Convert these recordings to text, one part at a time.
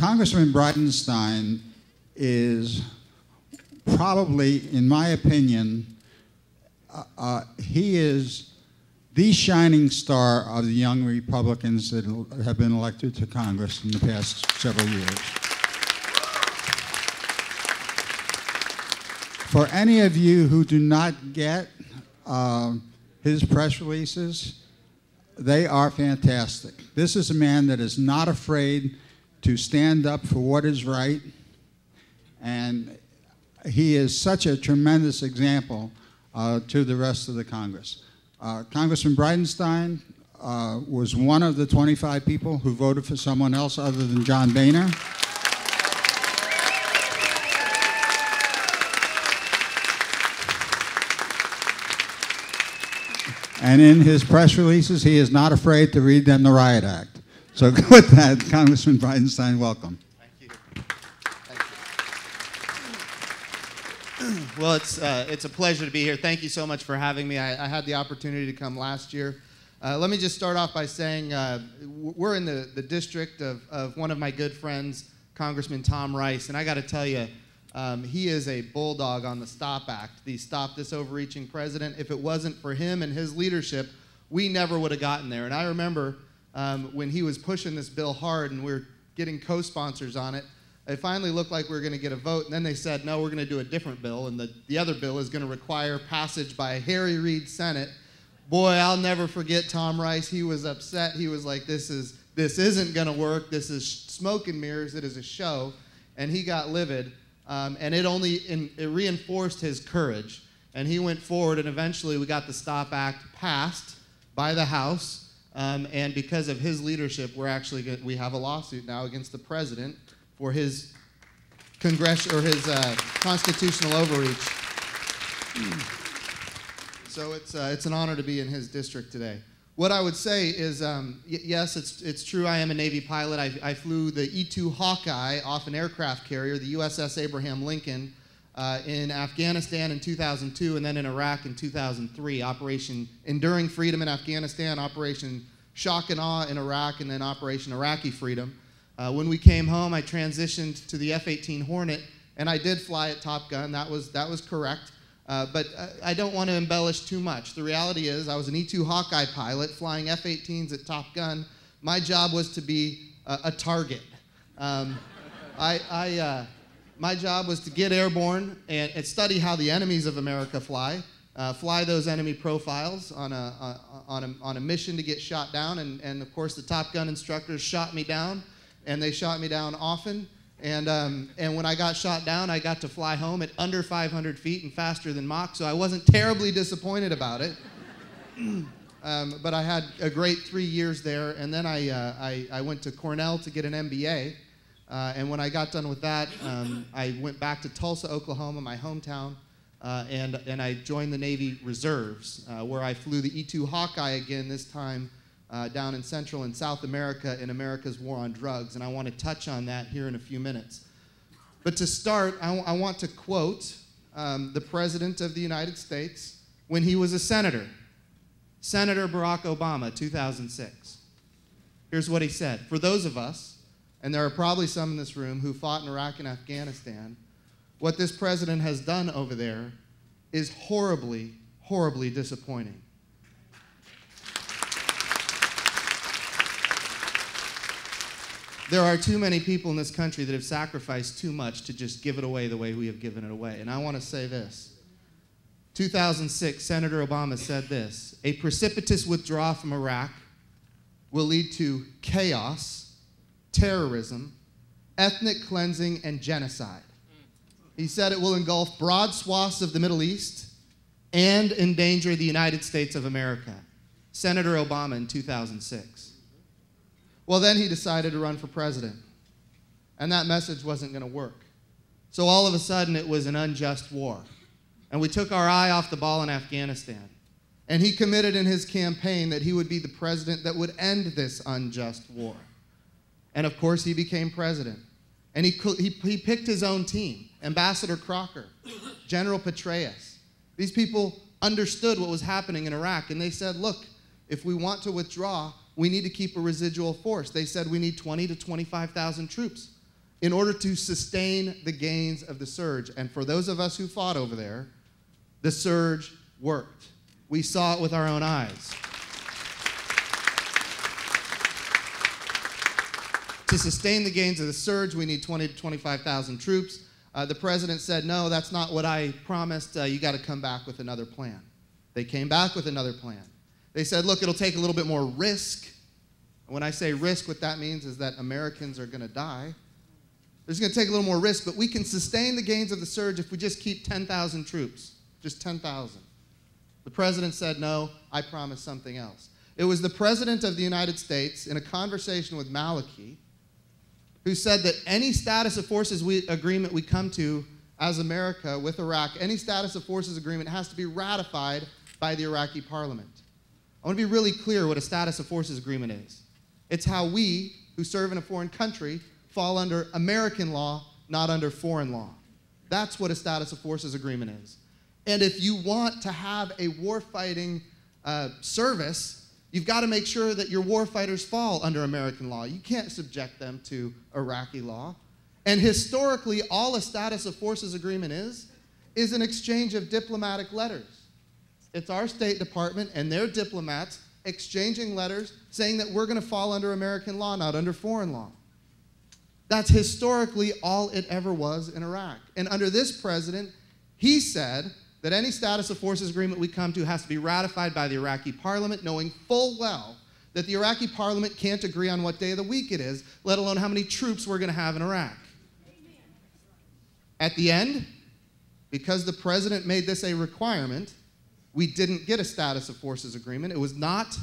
Congressman Bridenstine is probably, in my opinion, he is the shining star of the young Republicans that have been elected to Congress in the past several years. For any of you who do not get his press releases, they are fantastic. This is a man that is not afraid to stand up for what is right, and he is such a tremendous example to the rest of the Congress. Congressman Bridenstine was one of the 25 people who voted for someone else other than John Boehner. And in his press releases, he is not afraid to read them the Riot Act. So with that, Congressman Bridenstine, welcome. Thank you. Thank you. Well, it's a pleasure to be here. Thank you so much for having me. I had the opportunity to come last year. Let me just start off by saying we're in the district of one of my good friends, Congressman Tom Rice, and I got to tell you, he is a bulldog on the STOP Act, the Stop This Overreaching President. If it wasn't for him and his leadership, we never would have gotten there. And I remember when he was pushing this bill hard and we were getting co-sponsors on it, it finally looked like we were going to get a vote, and then they said, no, we're going to do a different bill, and the other bill is going to require passage by a Harry Reid Senate. Boy, I'll never forget Tom Rice. He was upset. He was like, this isn't going to work. This is smoke and mirrors. It is a show. And he got livid. And it reinforced his courage. And he went forward, and eventually we got the STOP Act passed by the House. And because of his leadership, we have a lawsuit now against the president for his constitutional overreach. So it's an honor to be in his district today. What I would say is, yes, it's true. I am a Navy pilot. I flew the E-2 Hawkeye off an aircraft carrier, the USS Abraham Lincoln, in Afghanistan in 2002, and then in Iraq in 2003. Operation Enduring Freedom in Afghanistan, Operation Shock and Awe in Iraq, and then Operation Iraqi Freedom. When we came home, I transitioned to the F-18 Hornet, and I did fly at Top Gun. That was correct. But I don't want to embellish too much. The reality is I was an E-2 Hawkeye pilot flying F-18s at Top Gun. My job was to be a target. My job was to get airborne and study how the enemies of America fly those enemy profiles on a mission to get shot down. And of course, the Top Gun instructors shot me down, and they shot me down often. And when I got shot down, I got to fly home at under 500 feet and faster than Mach, so I wasn't terribly disappointed about it. But I had a great 3 years there, and then I went to Cornell to get an MBA. And when I got done with that, I went back to Tulsa, Oklahoma, my hometown, and I joined the Navy Reserves, where I flew the E-2 Hawkeye again, this time down in Central and South America in America's war on drugs, and I want to touch on that here in a few minutes. But to start, I want to quote the President of the United States when he was a senator, Senator Barack Obama, 2006. Here's what he said. For those of us, and there are probably some in this room who fought in Iraq and Afghanistan, what this president has done over there is horribly, horribly disappointing. There are too many people in this country that have sacrificed too much to just give it away the way we have given it away. And I want to say this. 2006, Senator Obama said this: a precipitous withdrawal from Iraq will lead to chaos, terrorism, ethnic cleansing, and genocide. He said it will engulf broad swaths of the Middle East and endanger the United States of America. Senator Obama in 2006. Well, then he decided to run for president, and that message wasn't going to work. So all of a sudden, it was an unjust war, and we took our eye off the ball in Afghanistan. And he committed in his campaign that he would be the president that would end this unjust war. And of course, he became president. And he picked his own team, Ambassador Crocker, General Petraeus. These people understood what was happening in Iraq, and they said, look, if we want to withdraw, we need to keep a residual force. They said we need 20 to 25,000 troops. in order to sustain the gains of the surge. And for those of us who fought over there, the surge worked. We saw it with our own eyes. To sustain the gains of the surge, we need 20 to 25,000 troops. The president said, no, that's not what I promised. You got to come back with another plan. They came back with another plan. They said, look, it'll take a little bit more risk. And when I say risk, what that means is that Americans are going to die. It's going to take a little more risk, but we can sustain the gains of the surge if we just keep 10,000 troops, just 10,000. The president said, no, I promised something else. It was the president of the United States in a conversation with Maliki who said that any status of forces agreement we come to as America with Iraq, any status of forces agreement has to be ratified by the Iraqi parliament. I want to be really clear what a status of forces agreement is. It's how we, who serve in a foreign country, fall under American law, not under foreign law. That's what a status of forces agreement is. And if you want to have a warfighting service, you've got to make sure that your warfighters fall under American law. You can't subject them to Iraqi law. And historically, all a status of forces agreement is an exchange of diplomatic letters. It's our State Department and their diplomats exchanging letters saying that we're going to fall under American law, not under foreign law. That's historically all it ever was in Iraq. And under this president, he said that any status of forces agreement we come to has to be ratified by the Iraqi parliament, knowing full well that the Iraqi parliament can't agree on what day of the week it is, let alone how many troops we're going to have in Iraq. At the end, because the president made this a requirement, we didn't get a status of forces agreement. It was not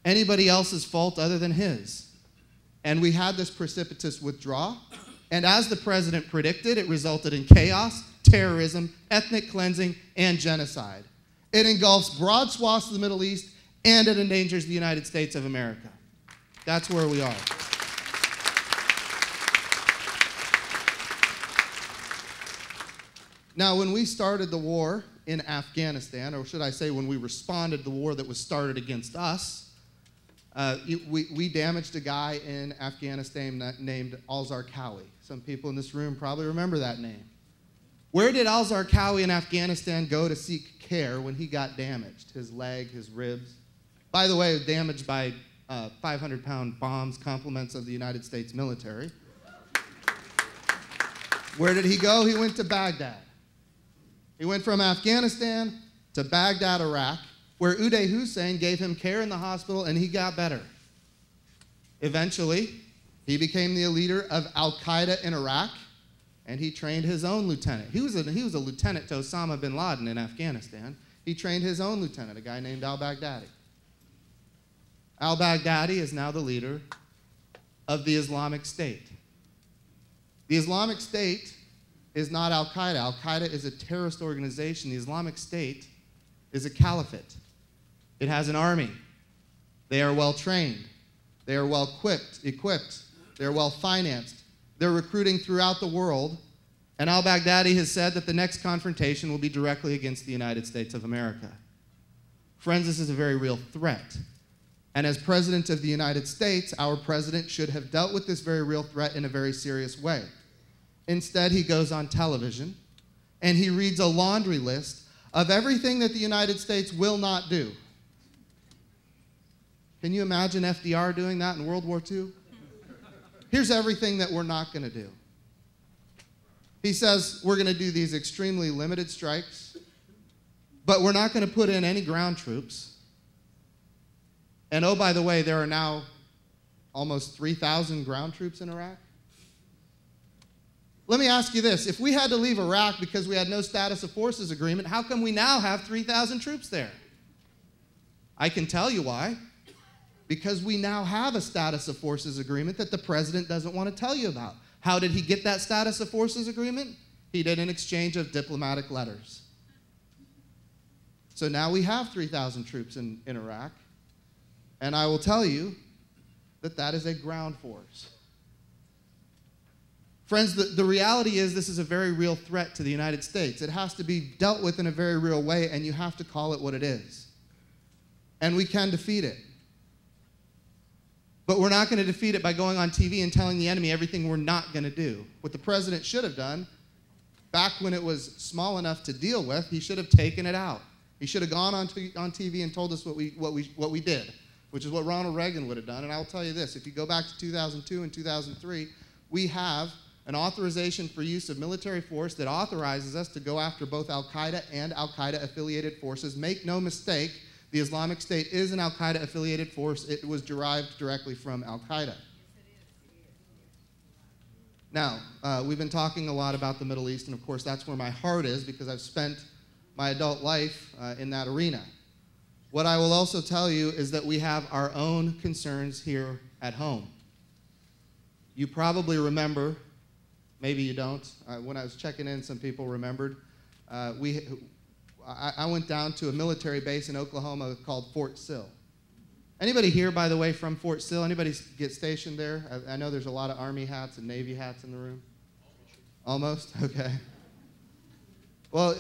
anybody else's fault other than his. And we had this precipitous withdrawal. And as the president predicted, it resulted in chaos, terrorism, ethnic cleansing, and genocide. It engulfs broad swaths of the Middle East, and it endangers the United States of America. That's where we are. Now, when we started the war in Afghanistan, or should I say when we responded to the war that was started against us, we damaged a guy in Afghanistan named al-Zarqawi. Some people in this room probably remember that name. Where did al-Zarqawi in Afghanistan go to seek care when he got damaged? His leg, his ribs. By the way, it was damaged by 500-pound bombs, compliments of the United States military. Where did he go? He went to Baghdad. He went from Afghanistan to Baghdad, Iraq, where Uday Hussein gave him care in the hospital and he got better. Eventually, he became the leader of al-Qaeda in Iraq, and he trained his own lieutenant. He was a lieutenant to Osama bin Laden in Afghanistan. He trained his own lieutenant, a guy named al-Baghdadi. Al-Baghdadi is now the leader of the Islamic State. The Islamic State is not al-Qaeda. Al-Qaeda is a terrorist organization. The Islamic State is a caliphate. It has an army. They are well trained. They are well equipped. They are well financed. They're recruiting throughout the world. And al-Baghdadi has said that the next confrontation will be directly against the United States of America. Friends, this is a very real threat. And as President of the United States, our president should have dealt with this very real threat in a very serious way. Instead, he goes on television and he reads a laundry list of everything that the United States will not do. Can you imagine FDR doing that in World War II? Here's everything that we're not going to do. He says we're going to do these extremely limited strikes, but we're not going to put in any ground troops. And oh, by the way, there are now almost 3,000 ground troops in Iraq. Let me ask you this. If we had to leave Iraq because we had no status of forces agreement, how come we now have 3,000 troops there? I can tell you why. Because we now have a status of forces agreement that the president doesn't want to tell you about. How did he get that status of forces agreement? He did an exchange of diplomatic letters. So now we have 3,000 troops in Iraq. And I will tell you that that is a ground force. Friends, the reality is this is a very real threat to the United States. It has to be dealt with in a very real way, and you have to call it what it is. And we can defeat it. But we're not going to defeat it by going on TV and telling the enemy everything we're not going to do. What the president should have done, back when it was small enough to deal with, he should have taken it out. He should have gone on TV and told us what we did, which is what Ronald Reagan would have done. And I'll tell you this, if you go back to 2002 and 2003, we have an authorization for use of military force that authorizes us to go after both Al-Qaeda and Al-Qaeda-affiliated forces. Make no mistake, the Islamic State is an Al-Qaeda-affiliated force. It was derived directly from Al-Qaeda. Now, we've been talking a lot about the Middle East, and of course that's where my heart is because I've spent my adult life in that arena. What I will also tell you is that we have our own concerns here at home. You probably remember, maybe you don't, when I was checking in, some people remembered, I went down to a military base in Oklahoma called Fort Sill. Anybody here, by the way, from Fort Sill? Anybody get stationed there? I know there's a lot of Army hats and Navy hats in the room. Almost? Okay. Well,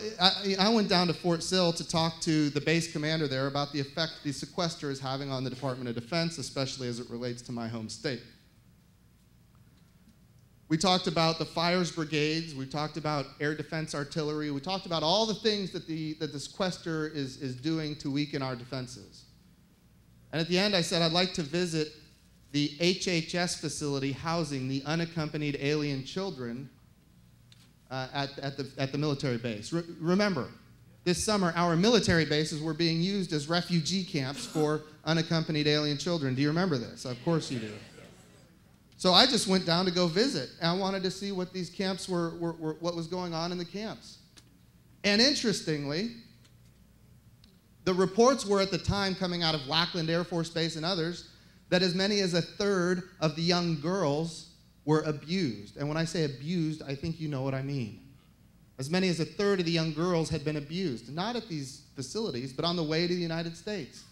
I went down to Fort Sill to talk to the base commander there about the effect the sequester is having on the Department of Defense, especially as it relates to my home state. We talked about the fires brigades. We talked about air defense artillery. We talked about all the things that the sequester is doing to weaken our defenses. And at the end, I said I'd like to visit the HHS facility housing the unaccompanied alien children at the military base. Remember, this summer, our military bases were being used as refugee camps for unaccompanied alien children. Do you remember this? Of course you do. So I just went down to go visit. And I wanted to see what these camps what was going on in the camps. And interestingly, the reports were at the time coming out of Lackland Air Force Base and others that as many as a third of the young girls were abused. And when I say abused, I think you know what I mean. As many as a third of the young girls had been abused, not at these facilities, but on the way to the United States.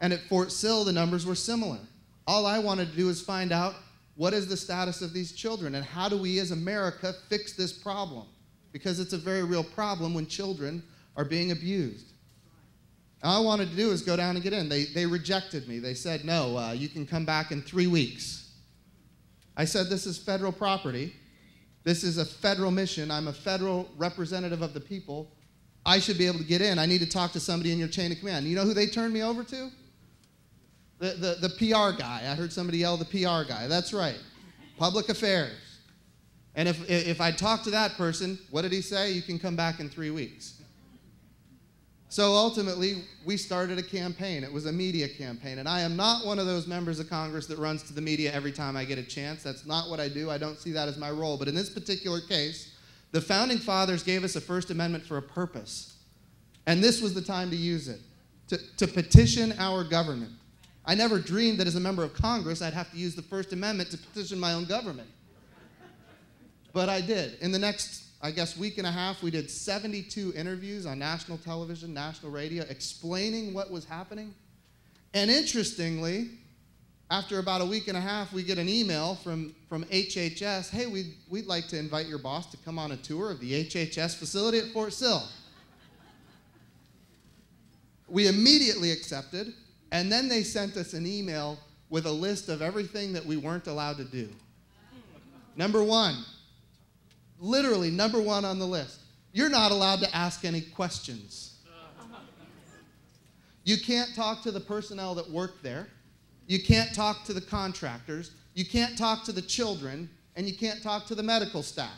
And at Fort Sill, the numbers were similar. All I wanted to do is find out what is the status of these children and how do we as America fix this problem? Because it's a very real problem when children are being abused. All I wanted to do is go down and get in. They rejected me. They said, no, you can come back in 3 weeks. I said, this is federal property. This is a federal mission. I'm a federal representative of the people. I should be able to get in. I need to talk to somebody in your chain of command. You know who they turned me over to? The PR guy. I heard somebody yell, the PR guy. That's right. Public affairs. And if I talked to that person, what did he say? You can come back in 3 weeks. So ultimately, we started a campaign. It was a media campaign. And I am not one of those members of Congress that runs to the media every time I get a chance. That's not what I do. I don't see that as my role. But in this particular case, the Founding Fathers gave us a First Amendment for a purpose. And this was the time to use it, to petition our government. I never dreamed that as a member of Congress, I'd have to use the First Amendment to petition my own government. But I did. In the next, I guess, week and a half, we did 72 interviews on national television, national radio, explaining what was happening. And interestingly, after about a week and a half, we get an email from HHS, hey, we'd like to invite your boss to come on a tour of the HHS facility at Fort Sill. We immediately accepted, and then they sent us an email with a list of everything that we weren't allowed to do. Number one, literally number one on the list, you're not allowed to ask any questions. You can't talk to the personnel that work there. You can't talk to the contractors. You can't talk to the children, and you can't talk to the medical staff.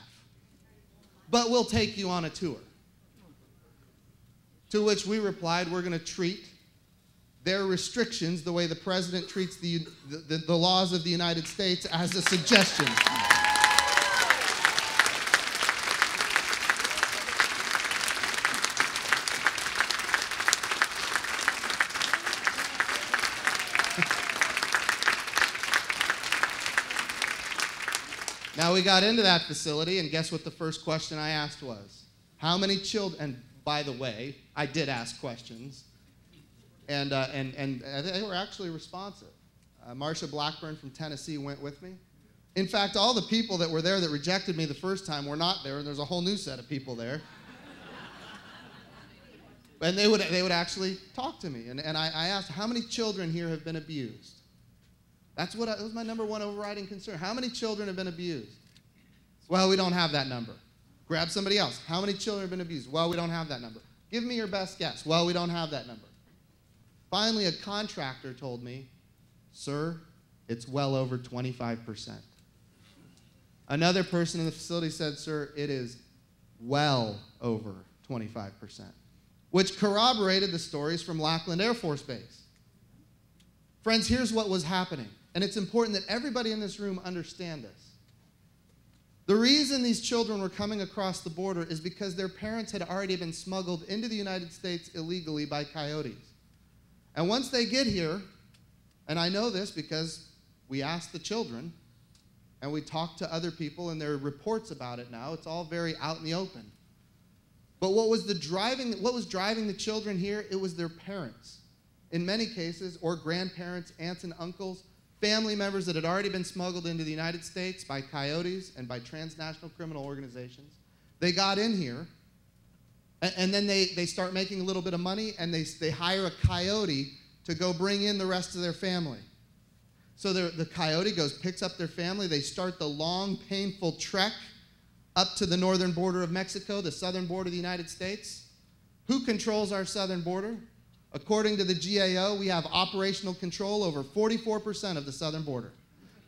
But we'll take you on a tour. To which we replied, we're going to treat their restrictions the way the president treats the laws of the United States, as a suggestion. Now we got into that facility, and guess what the first question I asked was? How many children, and by the way, I did ask questions, and they were actually responsive. Marsha Blackburn from Tennessee went with me. In fact, all the people that were there that rejected me the first time were not there, and there's a whole new set of people there. And they would actually talk to me, and I asked, how many children here have been abused? That was my number one overriding concern. How many children have been abused? Well, we don't have that number. Grab somebody else. How many children have been abused? Well, we don't have that number. Give me your best guess. Well, we don't have that number. Finally, a contractor told me, sir, it's well over 25%. Another person in the facility said, sir, it is well over 25%, which corroborated the stories from Lackland Air Force Base. Friends, here's what was happening, and it's important that everybody in this room understand this. The reason these children were coming across the border is because their parents had already been smuggled into the United States illegally by coyotes. And once they get here, and I know this because we asked the children, and we talked to other people, and there are reports about it now. It's all very out in the open. But what was driving the children here? It was their parents, in many cases, or grandparents, aunts and uncles, family members that had already been smuggled into the United States by coyotes and by transnational criminal organizations. They got in here, and then they start making a little bit of money, and they hire a coyote to go bring in the rest of their family. So the coyote picks up their family. They start the long, painful trek up to the northern border of Mexico, the southern border of the United States. Who controls our southern border? According to the GAO, we have operational control over 44% of the southern border.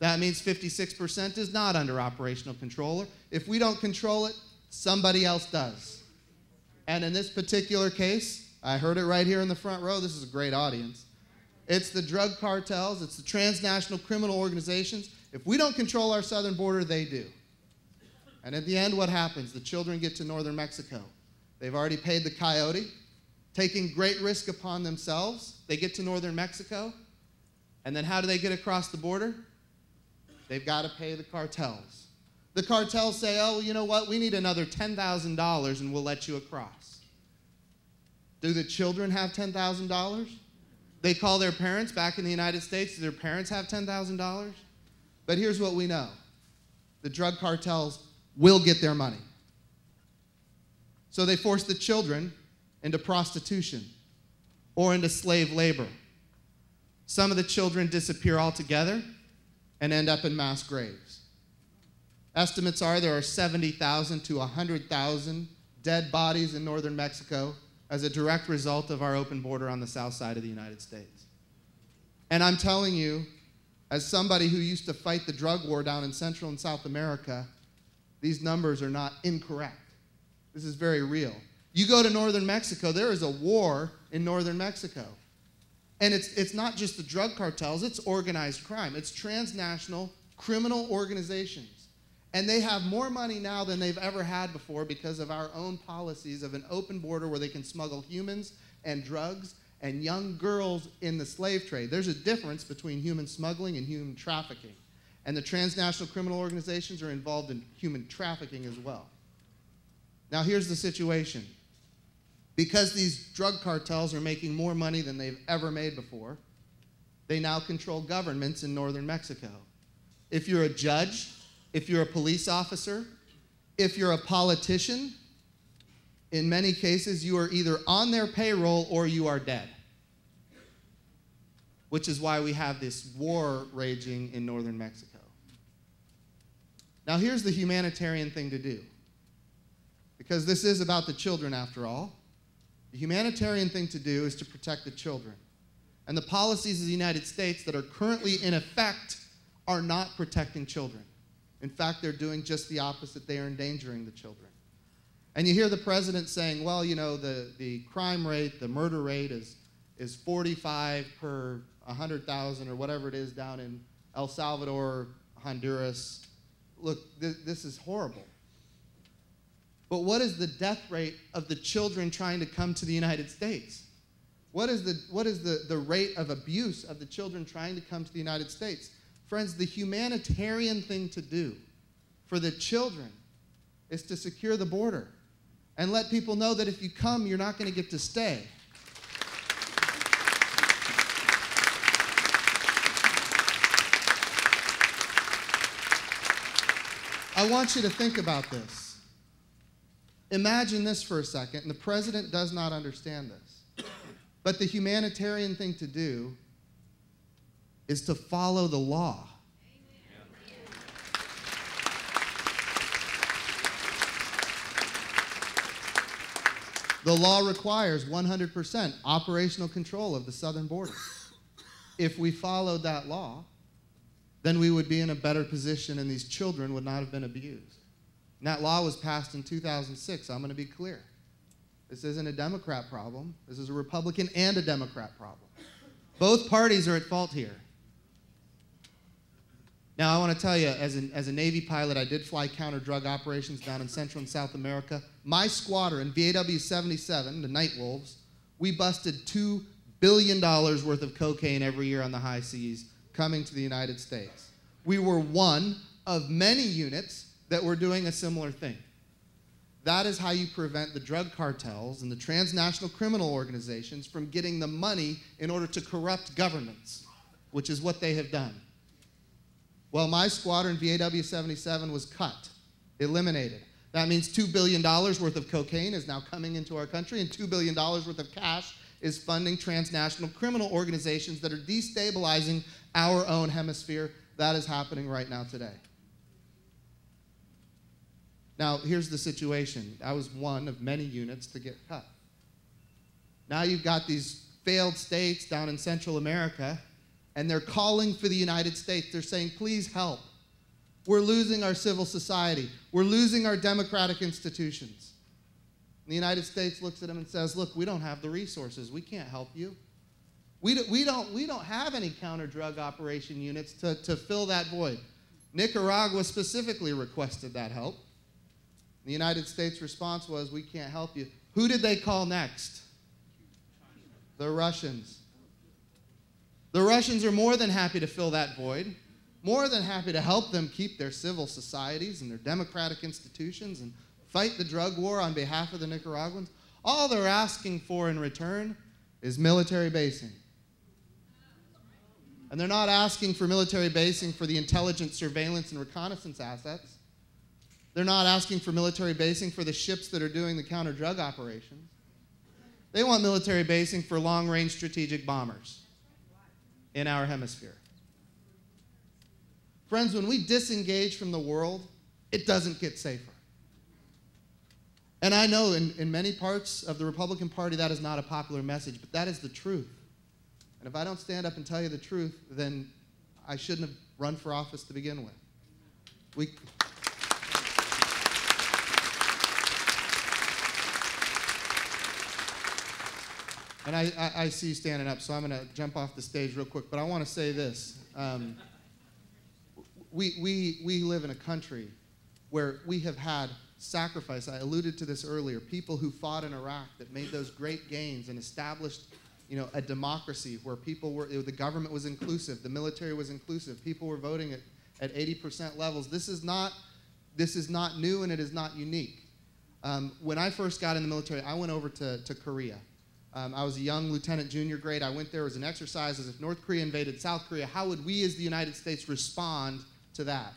That means 56% is not under operational control. If we don't control it, somebody else does. And in this particular case, I heard it right here in the front row. This is a great audience. It's the drug cartels. It's the transnational criminal organizations. If we don't control our southern border, they do. And at the end, what happens? The children get to northern Mexico. They've already paid the coyote, taking great risk upon themselves. They get to northern Mexico. And then how do they get across the border? They've got to pay the cartels. The cartels say, oh, you know what? We need another $10,000 and we'll let you across. Do the children have $10,000? They call their parents back in the United States. Do their parents have $10,000? But here's what we know. The drug cartels will get their money. So they force the children into prostitution or into slave labor. Some of the children disappear altogether and end up in mass graves. Estimates are there are 70,000 to 100,000 dead bodies in northern Mexico as a direct result of our open border on the south side of the United States. And I'm telling you, as somebody who used to fight the drug war down in Central and South America, these numbers are not incorrect. This is very real. You go to northern Mexico, there is a war in northern Mexico. And it's not just the drug cartels, it's organized crime. It's transnational criminal organizations. And they have more money now than they've ever had before because of our own policies of an open border where they can smuggle humans and drugs and young girls in the slave trade. There's a difference between human smuggling and human trafficking. And the transnational criminal organizations are involved in human trafficking as well. Now here's the situation. Because these drug cartels are making more money than they've ever made before, they now control governments in northern Mexico. If you're a judge, if you're a police officer, if you're a politician, in many cases you are either on their payroll or you are dead. Which is why we have this war raging in northern Mexico. Now here's the humanitarian thing to do. Because this is about the children after all. The humanitarian thing to do is to protect the children. And the policies of the United States that are currently in effect are not protecting children. In fact, they're doing just the opposite. They are endangering the children. And you hear the president saying, well, you know, the crime rate, the murder rate is 45 per 100,000 or whatever it is down in El Salvador, Honduras. Look, this is horrible. But what is the death rate of the children trying to come to the United States? What is the rate of abuse of the children trying to come to the United States? Friends, the humanitarian thing to do for the children is to secure the border and let people know that if you come, you're not going to get to stay. I want you to think about this. Imagine this for a second, and the president does not understand this. But the humanitarian thing to do is to follow the law. The law requires 100% operational control of the southern border. If we followed that law, then we would be in a better position and these children would not have been abused. And that law was passed in 2006. I'm going to be clear. This isn't a Democrat problem. This is a Republican and a Democrat problem. Both parties are at fault here. Now, I want to tell you, as a Navy pilot, I did fly counter-drug operations down in Central and South America. My squadron, VAW 77, the Night Wolves, we busted $2 billion worth of cocaine every year on the high seas coming to the United States. We were one of many units that were doing a similar thing. That is how you prevent the drug cartels and the transnational criminal organizations from getting the money in order to corrupt governments, which is what they have done. Well, my squadron, VAW 77, was cut, eliminated. That means $2 billion worth of cocaine is now coming into our country, and $2 billion worth of cash is funding transnational criminal organizations that are destabilizing our own hemisphere. That is happening right now today. Now, here's the situation. I was one of many units to get cut. Now you've got these failed states down in Central America, and they're calling for the United States. They're saying, please help. We're losing our civil society. We're losing our democratic institutions. And the United States looks at them and says, look, we don't have the resources. We can't help you. We don't have any counter-drug operation units to fill that void. Nicaragua specifically requested that help. The United States' response was, we can't help you. Who did they call next? The Russians. The Russians are more than happy to fill that void, more than happy to help them keep their civil societies and their democratic institutions and fight the drug war on behalf of the Nicaraguans. All they're asking for in return is military basing. And they're not asking for military basing for the intelligence, surveillance, and reconnaissance assets. They're not asking for military basing for the ships that are doing the counter-drug operations. They want military basing for long-range strategic bombers in our hemisphere. Friends, when we disengage from the world, it doesn't get safer. And I know in many parts of the Republican Party that is not a popular message, but that is the truth. And if I don't stand up and tell you the truth, then I shouldn't have run for office to begin with. And I see you standing up, so I'm going to jump off the stage real quick. But I want to say this. We live in a country where we have had sacrifice. I alluded to this earlier. People who fought in Iraq that made those great gains and established, a democracy where the government was inclusive, the military was inclusive, people were voting at 80% levels. This is not new, and it is not unique. When I first got in the military, I went over to Korea. I was a young lieutenant, junior grade. I went there as an exercise as if North Korea invaded South Korea. How would we as the United States respond to that?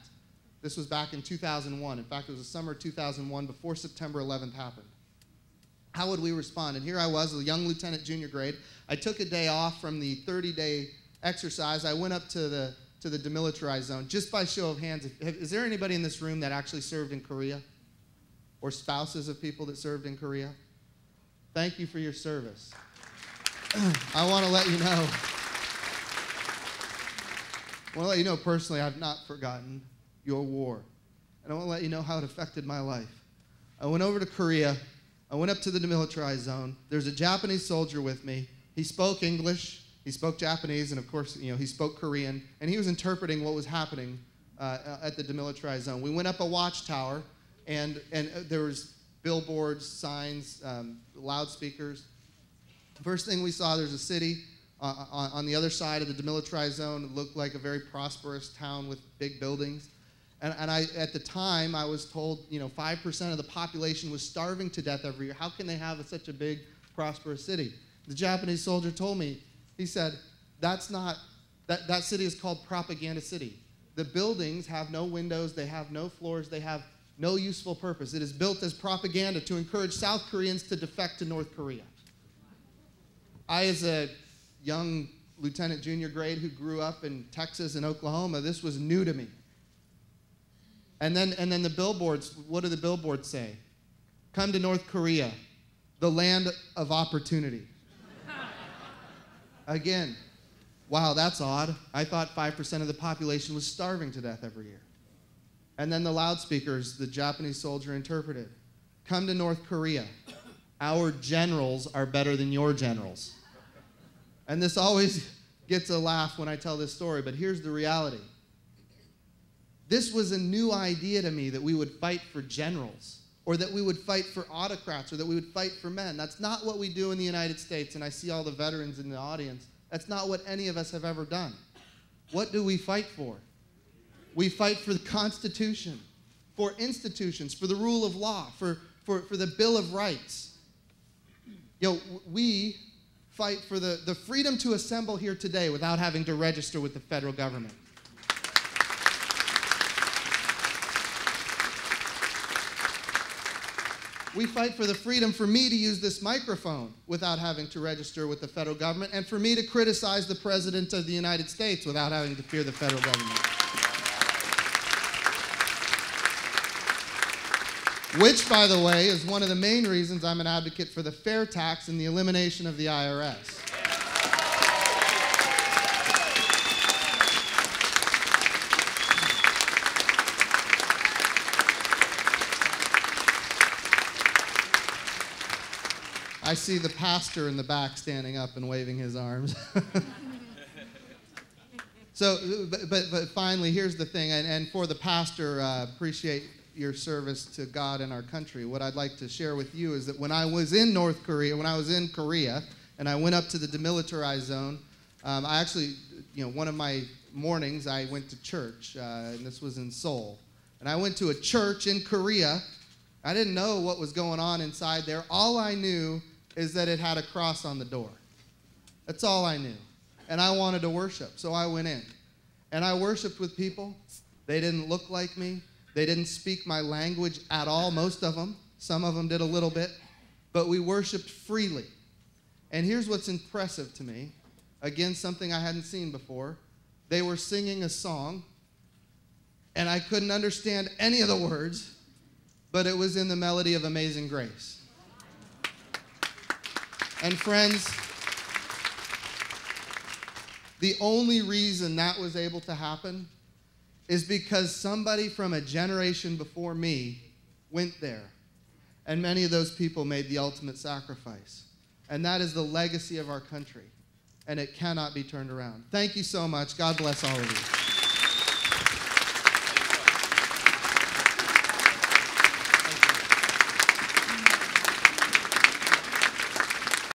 This was back in 2001. In fact, it was the summer of 2001 before September 11th happened. How would we respond? And here I was, a young lieutenant, junior grade. I took a day off from the 30-day exercise. I went up to the demilitarized zone. Just by show of hands, is there anybody in this room that actually served in Korea? Or spouses of people that served in Korea? Thank you for your service. I want to let you know personally, I've not forgotten your war. And I want to let you know how it affected my life. I went over to Korea. I went up to the demilitarized zone. There's a Japanese soldier with me. He spoke English, he spoke Japanese, and of course, he spoke Korean. And he was interpreting what was happening at the demilitarized zone. We went up a watchtower, and there was billboards, signs, loudspeakers. First thing we saw, there's a city on the other side of the demilitarized zone. It looked like a very prosperous town with big buildings. And at the time, I was told, 5% of the population was starving to death every year. How can they have such a big, prosperous city? The Japanese soldier told me, he said, that city is called Propaganda City. The buildings have no windows, they have no floors, they have no useful purpose. It is built as propaganda to encourage South Koreans to defect to North Korea. I, as a young lieutenant junior grade who grew up in Texas and Oklahoma, this was new to me. And then the billboards, what do the billboards say? Come to North Korea, the land of opportunity. Again, wow, that's odd. I thought 5% of the population was starving to death every year. And then the loudspeakers, the Japanese soldier interpreted. Come to North Korea. Our generals are better than your generals. And this always gets a laugh when I tell this story, but here's the reality. This was a new idea to me, that we would fight for generals, or that we would fight for autocrats, or that we would fight for men. That's not what we do in the United States, and I see all the veterans in the audience. That's not what any of us have ever done. What do we fight for? We fight for the Constitution, for institutions, for the rule of law, for the Bill of Rights. We fight for the freedom to assemble here today without having to register with the federal government. We fight for the freedom for me to use this microphone without having to register with the federal government, and for me to criticize the President of the United States without having to fear the federal government. Which, by the way, is one of the main reasons I'm an advocate for the fair tax and the elimination of the IRS. I see the pastor in the back standing up and waving his arms. But finally, here's the thing, and for the pastor, appreciate your service to God and our country. What I'd like to share with you is that when I was in Korea, and I went up to the demilitarized zone, I actually, one of my mornings, I went to church, and this was in Seoul. And I went to a church in Korea. I didn't know what was going on inside there. All I knew is that it had a cross on the door. That's all I knew. And I wanted to worship, so I went in. And I worshiped with people. They didn't look like me. They didn't speak my language at all, most of them. Some of them did a little bit. But we worshiped freely. And here's what's impressive to me. Again, something I hadn't seen before. They were singing a song, and I couldn't understand any of the words, but it was in the melody of Amazing Grace. And friends, the only reason that was able to happen is because somebody from a generation before me went there. And many of those people made the ultimate sacrifice. And that is the legacy of our country. And it cannot be turned around. Thank you so much. God bless all of you.